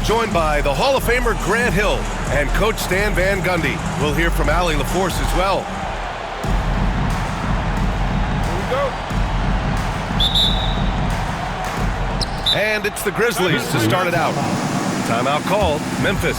joined by the Hall of Famer Grant Hill and Coach Stan Van Gundy. We'll hear from Allie LaForce as well. Here we go. And it's the Grizzlies to start it out. Timeout called, Memphis.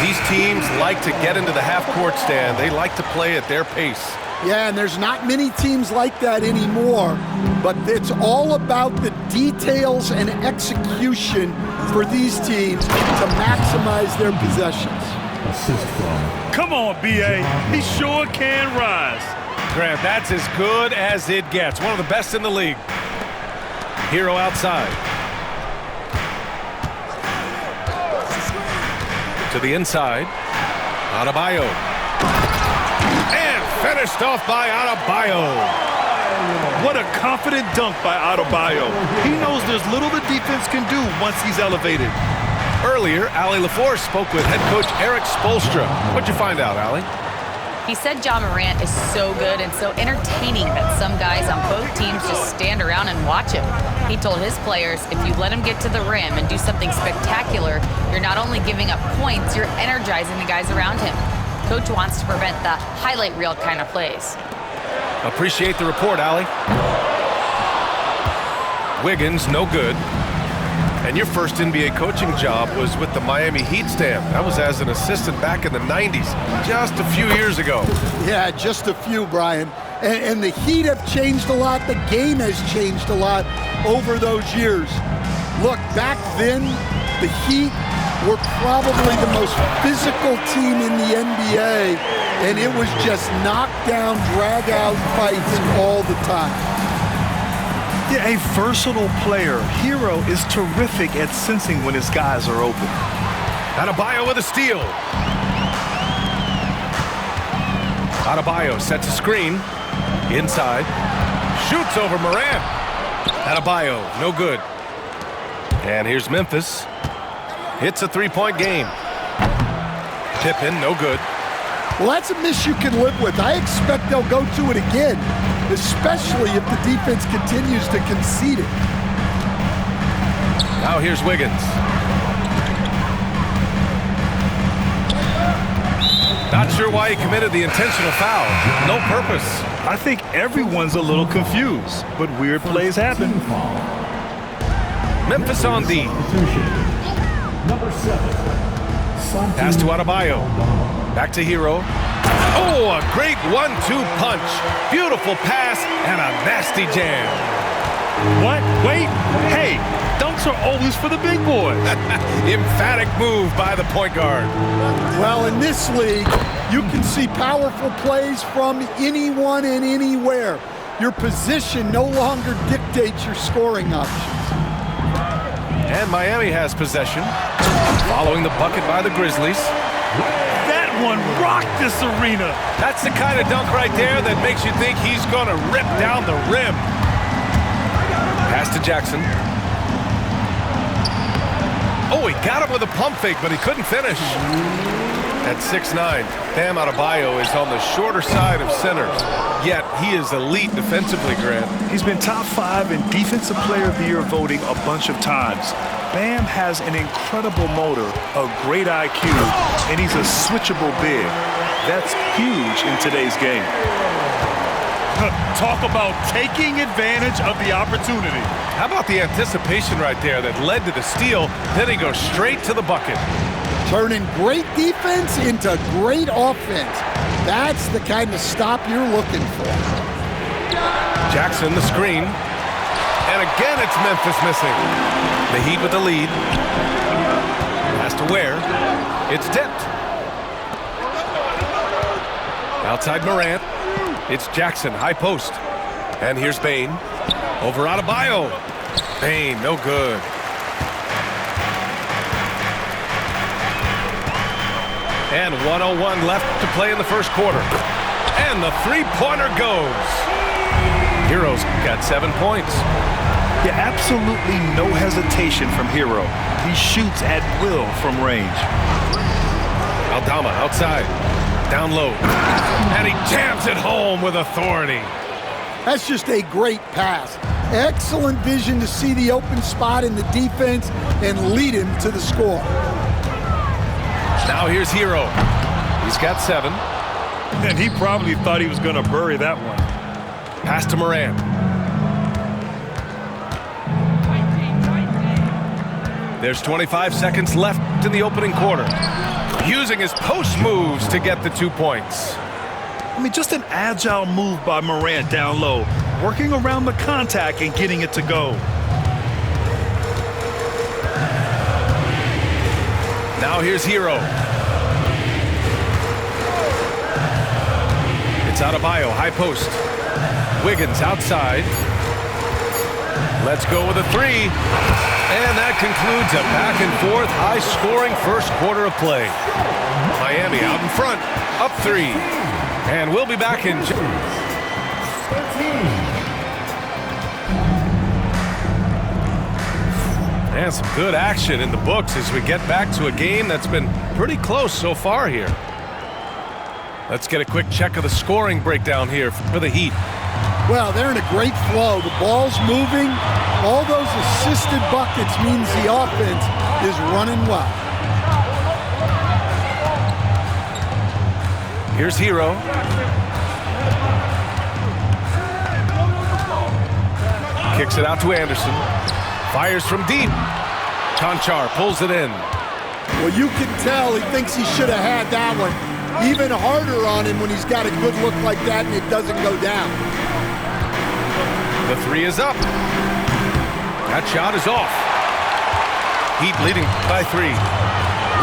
These teams like to get into the half-court stand. They like to play at their pace. Yeah, and there's not many teams like that anymore, but it's all about the details and execution for these teams to maximize their possessions. Come on, B.A. He sure can rise. Grant, that's as good as it gets. One of the best in the league. Hero outside. To the inside. Adebayo. And finished off by Adebayo. What a confident dunk by Adebayo. He knows there's little the defense can do once he's elevated. Earlier, Allie LaForce spoke with head coach Eric Spoelstra. What'd you find out, Allie? He said Ja Morant is so good and so entertaining that some guys on both teams just stand around and watch him. He told his players, if you let him get to the rim and do something spectacular, you're not only giving up points, you're energizing the guys around him. Coach wants to prevent the highlight reel kind of plays. Appreciate the report, Allie. Wiggins, no good. And your first NBA coaching job was with the Miami Heat stand. That was as an assistant back in the 90s, just a few years ago. Yeah, just a few, Brian. And the Heat have changed a lot. The game has changed a lot over those years. Look, back then, the Heat were probably the most physical team in the NBA, and it was just knockdown, drag-out fights all the time. Yeah, a versatile player. Hero is terrific at sensing when his guys are open. Adebayo with a steal. Adebayo sets a screen. Inside. Shoots over Morant. Adebayo, no good. And here's Memphis. Hits a three-point game. Pippen, no good. Well, that's a miss you can live with. I expect they'll go to it again, especially if the defense continues to concede it. Now here's Wiggins. Not sure why he committed the intentional foul. No purpose. I think everyone's a little confused, but weird plays happen. Memphis on D. Pass to Adebayo. Back to Hero. Oh, a great 1-2 punch. Beautiful pass and a nasty jam. What? Wait. Hey, don't dunks are always for the big boys. Emphatic move by the point guard. Well, in this league, you can see powerful plays from anyone and anywhere. Your position no longer dictates your scoring options. And Miami has possession. Following the bucket by the Grizzlies. That one rocked this arena. That's the kind of dunk right there that makes you think he's going to rip down the rim. Pass to Jackson. Oh, he got him with a pump fake, but he couldn't finish. At 6'9", Bam Adebayo is on the shorter side of centers. Yet, he is elite defensively, Grant. He's been top 5 in Defensive Player of the Year voting a bunch of times. Bam has an incredible motor, a great IQ, and he's a switchable big. That's huge in today's game. Talk about taking advantage of the opportunity. How about the anticipation right there that led to the steal, then he goes straight to the bucket. Turning great defense into great offense. That's the kind of stop you're looking for. Jackson, the screen. And again, it's Memphis missing. The Heat with the lead. Pass to Ware. It's tipped. Outside Morant. It's Jackson, high post. And here's Bane. Over Adebayo. Bane, no good. And 1:01 left to play in the first quarter. And the three-pointer goes. Hero's got 7 points. Yeah, absolutely no hesitation from Hero. He shoots at will from range. Aldama outside. Down low. And he jams it home with authority. That's just a great pass. Excellent vision to see the open spot in the defense and lead him to the score. Now here's Hero. He's got 7. And he probably thought he was going to bury that one. Pass to Morant. There's 25 seconds left in the opening quarter. Using his post moves to get the 2 points. I mean, just an agile move by Morant down low, working around the contact and getting it to go. Now here's Hero. It's Adebayo, high post. Wiggins outside. Let's go with a 3. And that concludes a back-and-forth, high-scoring first quarter of play. Miami out in front, up 3. And we'll be back in... And some good action in the books as we get back to a game that's been pretty close so far here. Let's get a quick check of the scoring breakdown here for the Heat. Well, they're in a great flow. The ball's moving. All those assisted buckets means the offense is running well. Here's Hero. Kicks it out to Anderson. Fires from deep. Conchar pulls it in. Well, you can tell he thinks he should have had that one. Even harder on him when he's got a good look like that and it doesn't go down. The 3 is up. That shot is off. Heat leading by 3.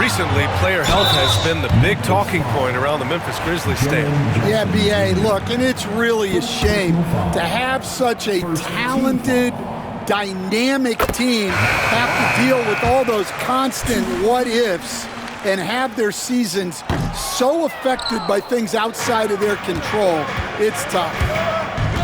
Recently, player health has been the big talking point around the Memphis Grizzlies stand. Yeah, B.A., look, and it's really a shame to have such a talented, dynamic team have to deal with all those constant what-ifs and have their seasons so affected by things outside of their control. It's tough.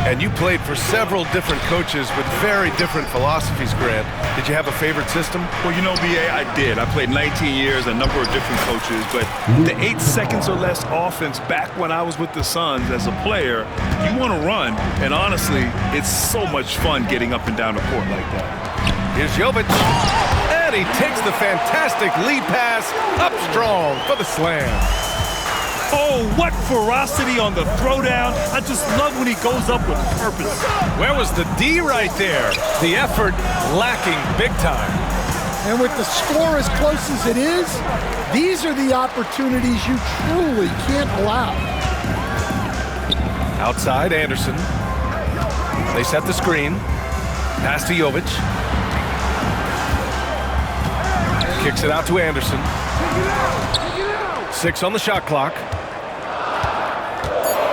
And you played for several different coaches with very different philosophies, Grant. Did you have a favorite system? Well, you know, B.A., I did. I played 19 years, a number of different coaches, but the 8 seconds or less offense back when I was with the Suns as a player, you want to run, and honestly, it's so much fun getting up and down the court like that. Here's Jovic, and he takes the fantastic lead pass up strong for the slam. Oh, what ferocity on the throwdown. I just love when he goes up with purpose. Where was the D right there? The effort lacking big time. And with the score as close as it is, these are the opportunities you truly can't allow. Outside, Anderson. They set the screen. Pass to Jovic. Kicks it out to Anderson. 6 on the shot clock.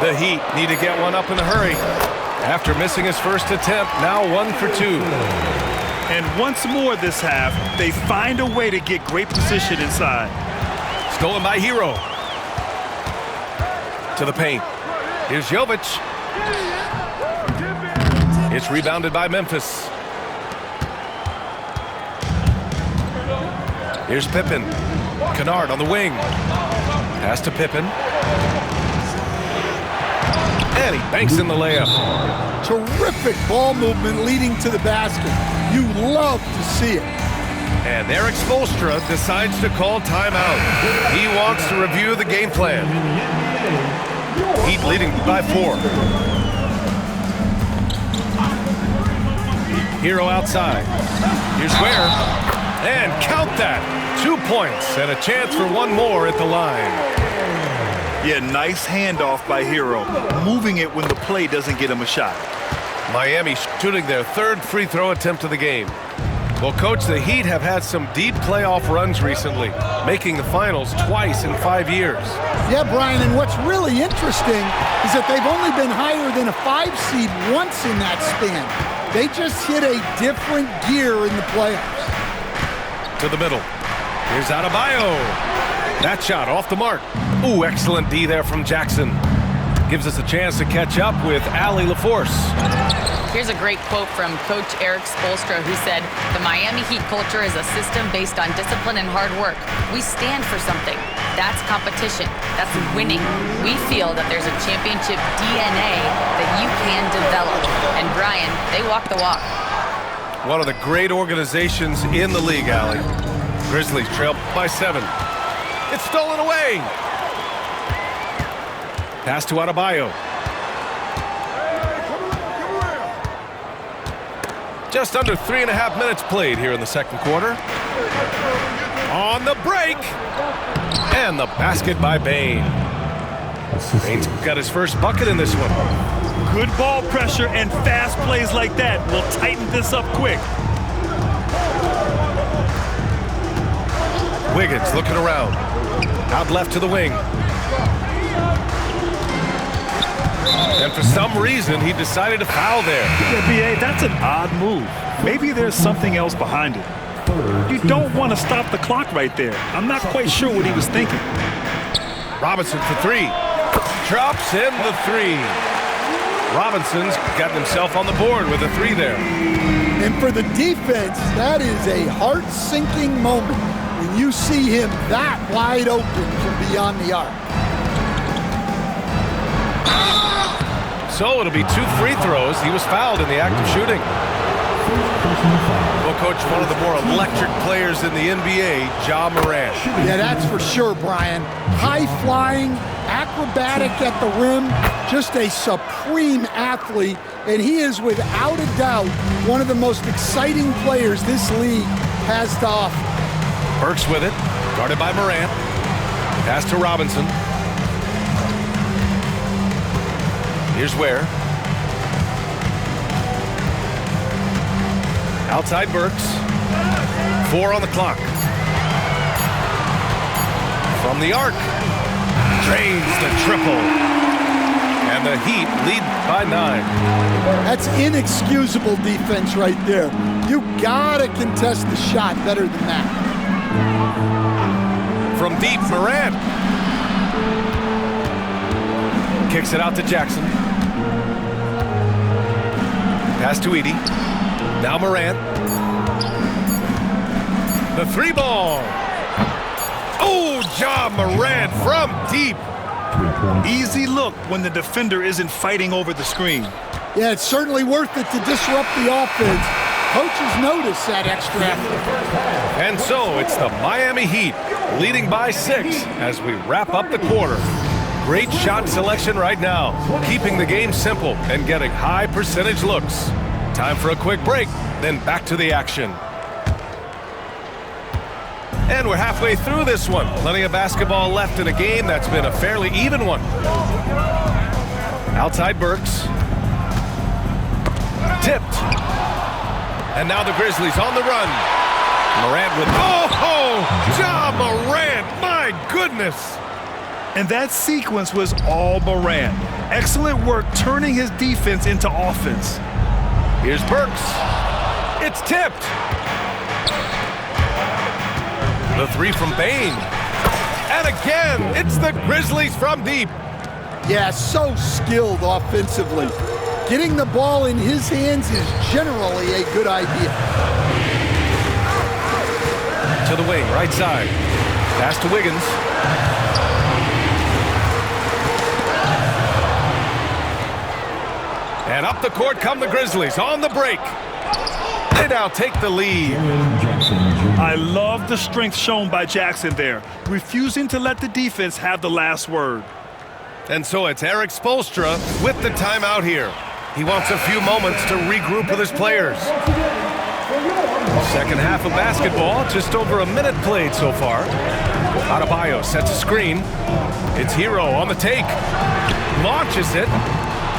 The Heat need to get one up in a hurry. After missing his first attempt, now 1 for 2. And once more this half, they find a way to get great position inside. Stolen by Hero. To the paint. Here's Jovic. It's rebounded by Memphis. Here's Pippen. Kennard on the wing. Pass to Pippen. And he banks in the layup. Terrific ball movement leading to the basket. You love to see it. And Eric Spoelstra decides to call timeout. He wants to review the game plan. Heat leading by 4. Hero outside. Here's Ware. And count that. 2 points and a chance for one more at the line. Yeah, nice handoff by Hero. Moving it when the play doesn't get him a shot. Miami shooting their 3rd free throw attempt of the game. Well, Coach, the Heat have had some deep playoff runs recently, making the finals twice in 5 years. Yeah, Brian, and what's really interesting is that they've only been higher than a 5 seed once in that span. They just hit a different gear in the playoffs. To the middle. Here's Adebayo. That shot off the mark. Ooh, excellent D there from Jackson. Gives us a chance to catch up with Allie LaForce. Here's a great quote from Coach Eric Spoelstra, who said, "The Miami Heat culture is a system based on discipline and hard work. We stand for something. That's competition. That's winning. We feel that there's a championship DNA that you can develop." And Brian, they walk the walk. One of the great organizations in the league, Allie. Grizzlies trail by 7. It's stolen away. Pass to Adebayo. Just under 3.5 minutes played here in the second quarter. On the break. And the basket by Bane. Bane's got his first bucket in this one. Good ball pressure and fast plays like that will tighten this up quick. Wiggins looking around. Out left to the wing. And for some reason, he decided to foul there. Yeah, B.A., that's an odd move. Maybe there's something else behind it. You don't want to stop the clock right there. I'm not quite sure what he was thinking. Robinson for 3. Drops in the 3. Robinson's gotten himself on the board with a 3 there. And for the defense, that is a heart-sinking moment when you see him that wide open from beyond the arc. So it'll be 2 free throws. He was fouled in the act of shooting. Well, Coach, one of the more electric players in the NBA, Ja Morant. Yeah, that's for sure, Brian. High-flying, acrobatic at the rim, just a supreme athlete, and he is without a doubt one of the most exciting players this league has to offer. Burks with it, guarded by Morant. Pass to Robinson. Here's Ware. Outside Burks. 4 on the clock. From the arc. Drains the triple. And the Heat lead by 9. That's inexcusable defense right there. You gotta contest the shot better than that. From deep, Morant. Kicks it out to Jackson. Pass to Edey. Now Morant. The 3 ball. Oh, Ja Morant from deep. Easy look when the defender isn't fighting over the screen. Yeah, it's certainly worth it to disrupt the offense. Coaches notice that extra effort. And so it's the Miami Heat leading by 6 as we wrap up the quarter. Great shot selection right now, keeping the game simple and getting high percentage looks. Time for a quick break, then back to the action. And we're halfway through this one. Plenty of basketball left in a game that's been a fairly even one. Outside Burks. Tipped. And now the Grizzlies on the run. Morant with, oh! goodness. And that sequence was all Morant. Excellent work turning his defense into offense. Here's Burks. It's tipped. The three from Bane. And again, it's the Grizzlies from deep. Yeah, so skilled offensively. Getting the ball in his hands is generally a good idea. To the wing, right side. Pass to Wiggins. And up the court come the Grizzlies on the break. They now take the lead. I love the strength shown by Jackson there, refusing to let the defense have the last word. And so it's Eric Spoelstra with the timeout here. He wants a few moments to regroup with his players. Second half of basketball, just over a minute played so far. Adebayo sets a screen. It's Hero on the take. Launches it.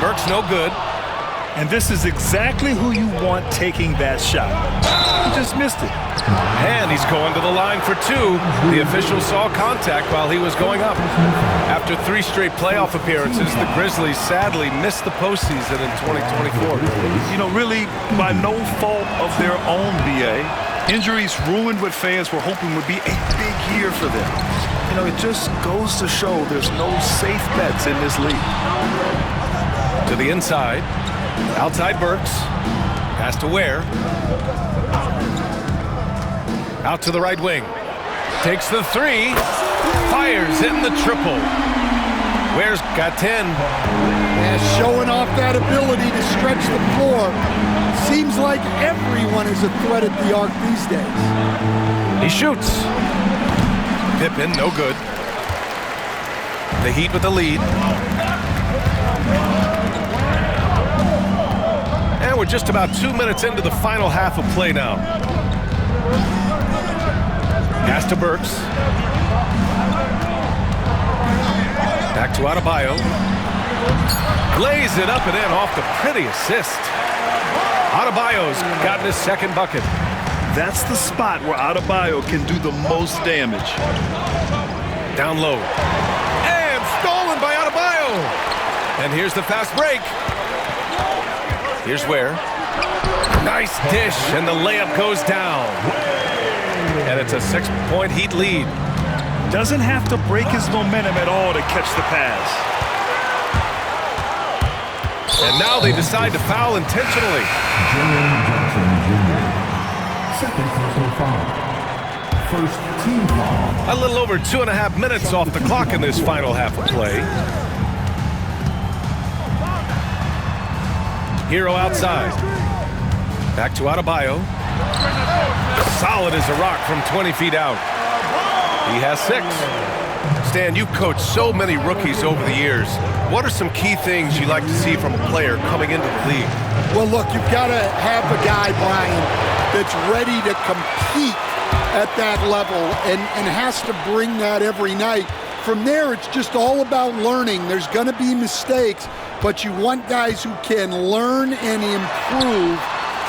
Burks no good. And this is exactly who you want taking that shot. He just missed it. And he's going to the line for two. The official saw contact while he was going up. After 3 straight playoff appearances, the Grizzlies sadly missed the postseason in 2024. You know, really by no fault of their own, BA. Injuries ruined what fans were hoping would be a big year for them. You know, it just goes to show there's no safe bets in this league. To the inside. Outside Burks. Pass to Ware. Out to the right wing. Takes the three. Fires in the triple. Ware's got 10. Yeah, showing off that ability to stretch the floor. Seems like everyone is a threat at the arc these days. He shoots. Pippen, no good. The Heat with the lead. And we're just about 2 minutes into the final half of play now. Pass to Burks. Back to Adebayo. Lays it up and in off the pretty assist. Adebayo's gotten his second bucket. That's the spot where Adebayo can do the most damage. Down low. And stolen by Adebayo. And here's the fast break. Here's Ware. Nice dish, and the layup goes down. And it's a 6-point Heat lead. Doesn't have to break his momentum at all to catch the pass. And now they decide to foul intentionally. Second personal foul. First team foul. A little over 2.5 minutes off the clock in this final half of play. Hero outside. Back to Adebayo. Solid as a rock from 20 feet out. He has 6. Stan, you've coached so many rookies over the years. What are some key things you like to see from a player coming into the league? Well, look, you've got to have a guy, Brian, that's ready to compete at that level and has to bring that every night. From there, it's just all about learning. There's going to be mistakes, but you want guys who can learn and improve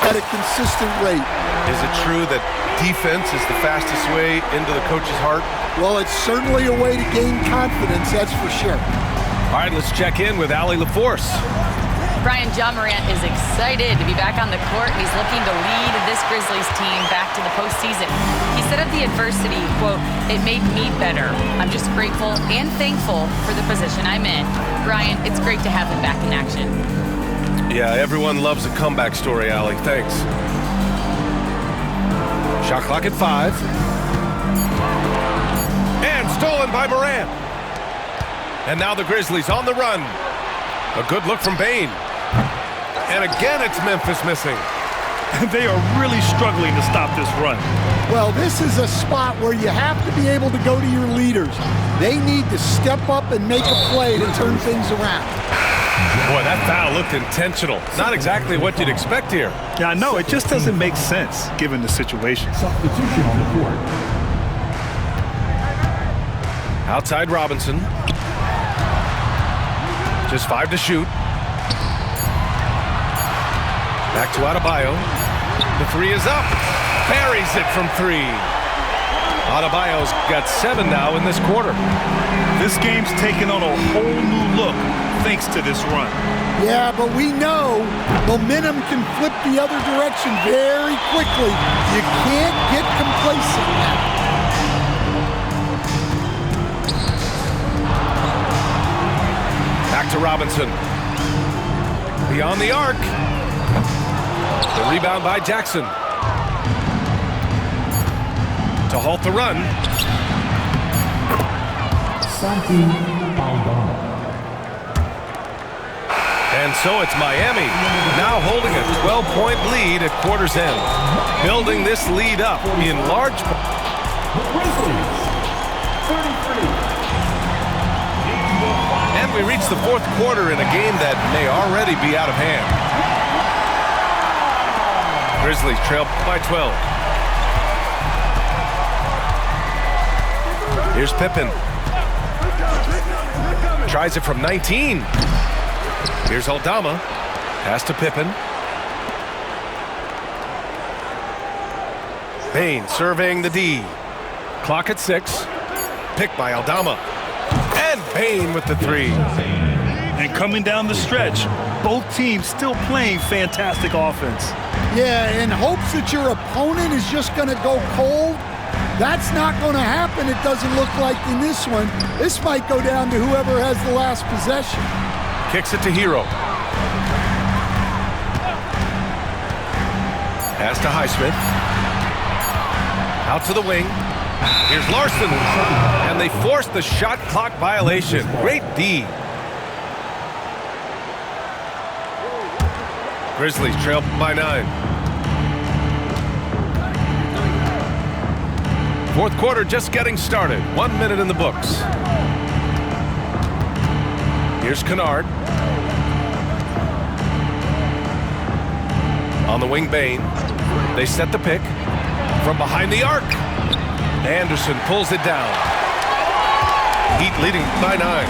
at a consistent rate. Is it true that defense is the fastest way into the coach's heart? Well, it's certainly a way to gain confidence, that's for sure. All right, let's check in with Allie LaForce. Brian, Ja Morant is excited to be back on the court. He's looking to lead this Grizzlies team back to the postseason. He said of the adversity, quote, "It made me better. I'm just grateful and thankful for the position I'm in." Brian, it's great to have him back in action. Yeah, everyone loves a comeback story, Allie. Thanks. Shot clock at 5. And stolen by Morant. And now the Grizzlies on the run. A good look from Bane. And again, it's Memphis missing. They are really struggling to stop this run. Well, this is a spot where you have to be able to go to your leaders. They need to step up and make a play to turn things around. Boy, that foul looked intentional. Not exactly what you'd expect here. Yeah, I know. It just doesn't make sense given the situation. Substitution on the court. Outside Robinson. Just 5 to shoot. Back to Adebayo. The 3 is up. Buries it from 3. Adebayo's got 7 now in this quarter. This game's taken on a whole new look thanks to this run. Yeah, but we know momentum can flip the other direction very quickly. You can't get complacent now. Back to Robinson. Beyond the arc. The rebound by Jackson. To halt the run. Santi Aldama. And so it's Miami, now holding a 12-point lead at quarter's end. Building this lead up in large part. Grizzlies, 33. And we reach the fourth quarter in a game that may already be out of hand. Grizzlies trail by 12. Here's Pippen. Tries it from 19. Here's Aldama. Pass to Pippen. Payne surveying the D. Clock at 6. Picked by Aldama. And Payne with the 3. And coming down the stretch, both teams still playing fantastic offense. Yeah, in hopes that your opponent is just going to go cold. That's not going to happen, it doesn't look like in this one. This might go down to whoever has the last possession. Kicks it to Hero. Pass to Highsmith. Out to the wing. Here's Larson. And they force the shot clock violation. Great D. Grizzlies trail by 9. Fourth quarter just getting started. 1 minute in the books. Here's Kennard. On the wing, Bain. They set the pick. From behind the arc. Anderson pulls it down. Heat leading by 9.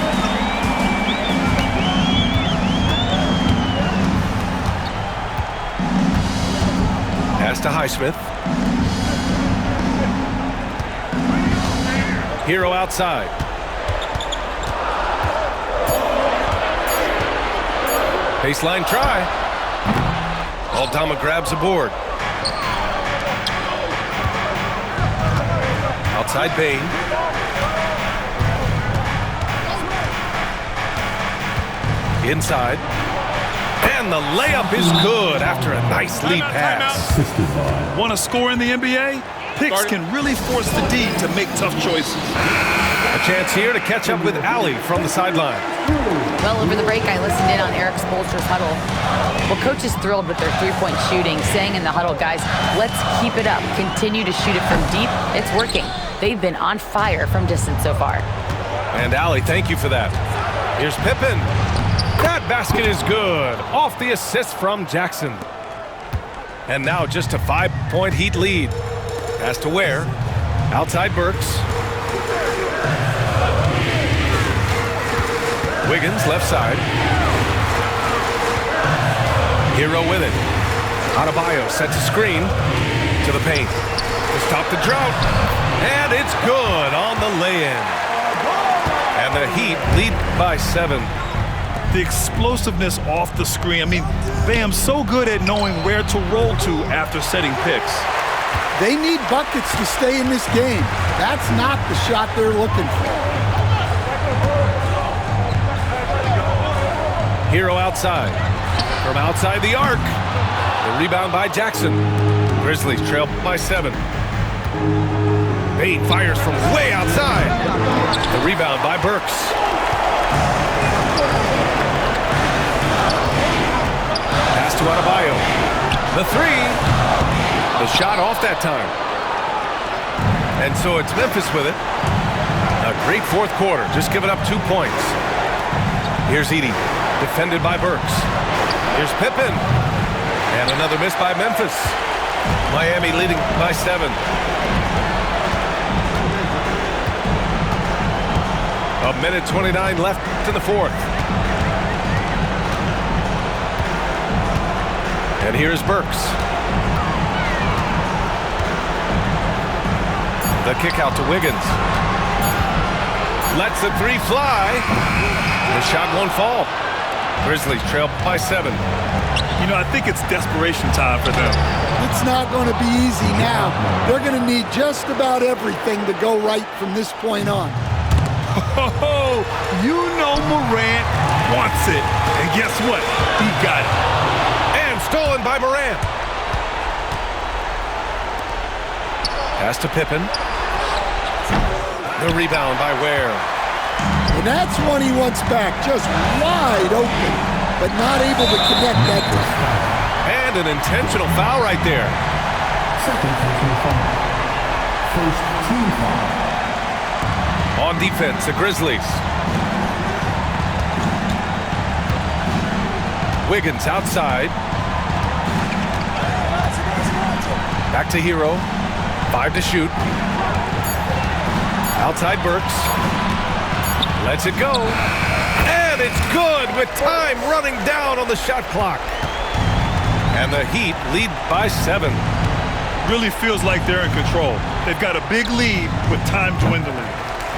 Pass to Highsmith. Hero outside. Baseline try. Aldama grabs a board. Outside Bain. Inside. And the layup is good after a nice lead pass. Want to score in the NBA? Picks can really force the D to make tough choices. A chance here to catch up with Allie from the sideline. Well, over the break, I listened in on Eric Spoelstra's huddle. Well, coach is thrilled with their three-point shooting, saying in the huddle, guys, let's keep it up. Continue to shoot it from deep. It's working. They've been on fire from distance so far. And Allie, thank you for that. Here's Pippen. That basket is good. Off the assist from Jackson. And now just a 5-point Heat lead. Pass to Ware. Outside Burks. Wiggins left side. Hero with it. Adebayo sets a screen to the paint. To stop the drought. And it's good on the lay-in. And the Heat lead by 7. The explosiveness off the screen. I mean, Bam's so good at knowing where to roll to after setting picks. They need buckets to stay in this game. That's not the shot they're looking for. Hero outside. From outside the arc. The rebound by Jackson. Grizzlies trail by 7. Bain fires from way outside. The rebound by Burks. Pass to Adebayo. The 3. The shot off that time. And so it's Memphis with it. A great fourth quarter. Just giving up 2 points. Here's Edey. Defended by Burks. Here's Pippen. And another miss by Memphis. Miami leading by 7. A minute 29 left in the fourth. And here's Burks. The kick out to Wiggins. Lets the three fly. The shot won't fall. Grizzlies trail by 7. You know, I think it's desperation time for them. It's not going to be easy now. They're going to need just about everything to go right from this point on. Oh, you know Morant wants it. And guess what? He got it. And stolen by Morant. Pass to Pippen. The rebound by Ware. And that's one he wants back, just wide open, but not able to connect that time. And an intentional foul right there. Second personal foul. First team foul. On defense, the Grizzlies. Wiggins outside. Back to Hero. 5 to shoot. Outside Burks. Lets it go. And it's good with time running down on the shot clock. And the Heat lead by 7. Really feels like they're in control. They've got a big lead with time dwindling.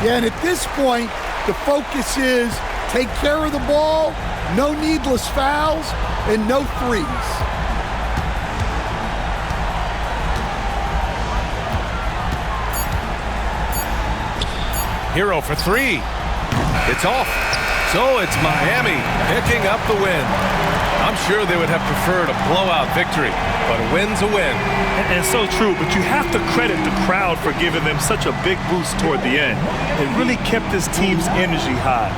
Yeah, and at this point, the focus is take care of the ball, no needless fouls, and no threes. Hero for 3. It's off. So it's Miami picking up the win. I'm sure they would have preferred a blowout victory, but a win's a win. And so true, but you have to credit the crowd for giving them such a big boost toward the end. It really kept this team's energy high.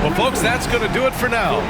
Well, folks, that's going to do it for now.